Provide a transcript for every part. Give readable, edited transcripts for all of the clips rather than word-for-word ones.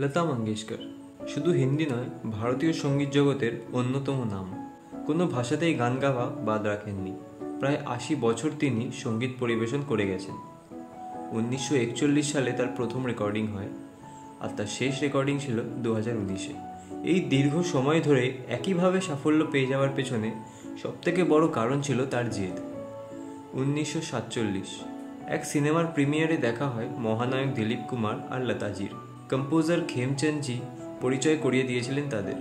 লতা মঙ্গেশকর শুধু হিন্দি নয়, ভারতীয় সঙ্গীত জগতের অন্যতম নাম। কোনো ভাষাতেই গান গাওয়া বাদ রাখেননি। প্রায় ৮০ বছর তিনি সঙ্গীত পরিবেশন করে গেছেন। ১৯৪১ সালে তার প্রথম রেকর্ডিং হয়, আর তার শেষ রেকর্ডিং ছিল ২০১৯-এ। এই দীর্ঘ সময় ধরে একইভাবে সাফল্য পেয়ে যাওয়ার পেছনে সবথেকে বড় কারণ ছিল তার জেদ। ১৯৪৭ এক সিনেমার প্রিমিয়ারে দেখা হয় মহানায়ক দিলীপ কুমার আর লতাজির। কম্পোজার খেমচন্দজি পরিচয় করিয়ে দিয়েছিলেন তাদের।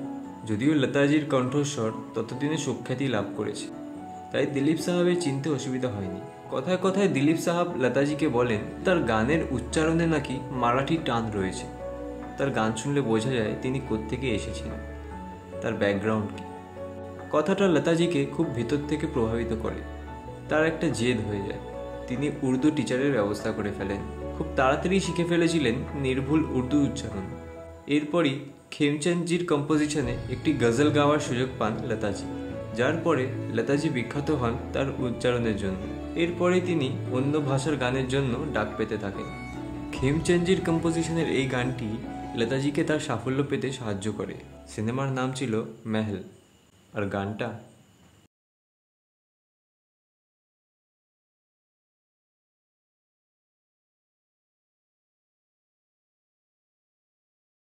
যদিও লতাজির কণ্ঠস্বর ততদিনে সুখ্যাতি লাভ করেছে, তাই দিলীপ সাহাবের চিনতে অসুবিধা হয়নি। কথায় কথায় দিলীপ সাহাব লতাজিকে বলেন তার গানের উচ্চারণে নাকি মারাঠি টান রয়েছে। তার গান শুনলে বোঝা যায় তিনি কোত্থেকে এসেছেন, তার ব্যাকগ্রাউন্ড কি। কথাটা লতাজিকে খুব ভেতর থেকে প্রভাবিত করে। তার একটা জেদ হয়ে যায়। তিনি উর্দু টিচারের ব্যবস্থা করে ফেলেন। খুব তাড়াতাড়ি শিখে ফেলেছিলেন নির্ভুল উর্দু উচ্চারণ। এরপরই খেমচন্দজির কম্পোজিশনে একটি গজল গাওয়ার সুযোগ পান লতাজি, যার পরে লতাজি বিখ্যাত হন তার উচ্চারণের জন্য। এরপরে তিনি অন্য ভাষার গানের জন্য ডাক পেতে থাকেন। খেমচন্দজির কম্পোজিশনের এই গানটি লতাজিকে তার সাফল্য পেতে সাহায্য করে। সিনেমার নাম ছিল মেহল, আর গানটা